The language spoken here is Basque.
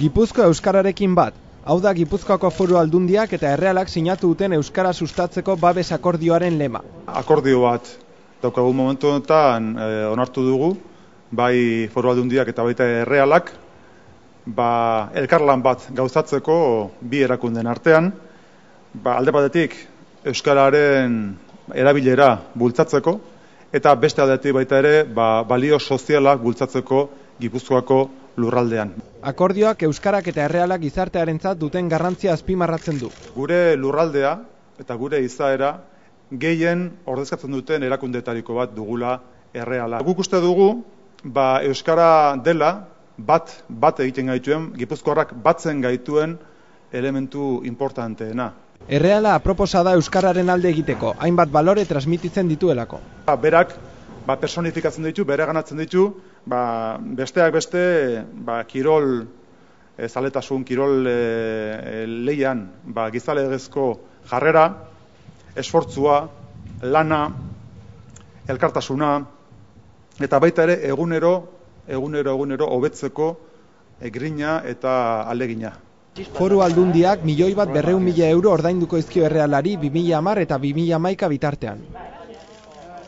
Gipuzko euskararekin bat. Hau da Gipuzkoako Foru Aldundiak eta Errealak sinatu duten euskara sustatzeko babes akordioaren lema. Akordio bat daukagu momentu honetan onartu dugu, bai Foru Aldundiak eta baita Errealak, elkarlan bat gauzatzeko bi erakunden artean, alde batetik euskararen erabilera bultzatzeko, eta beste aldetik baita ere balio sozialak bultzatzeko Gipuzkoako lurraldean. Akordioak euskarak eta Errealak gizartearentzat duten garrantzia azpimarratzen du. Gure lurraldea eta gure izaera gehien ordezkatzen duten erakundeetariko bat dugula Erreala. Guk uste dugu euskara dela bat egiten gaituen, Gipuzkoarrak batzen gaituen elementu importanteena. Erreala aproposa da euskararen alde egiteko, hainbat balore transmititzen dituelako. Berak personifikatzen ditu, bereganatzen ditu, besteak beste kirol zaletasun, kirol leian gizalegezko jarrera, esfortzua, lana, elkartasuna, eta baita ere egunero hobetzeko grina eta alegina. Foru Aldundiak 1.200.000 euro ordainduko dizkio Errealari 2010 eta 2011 bitartean.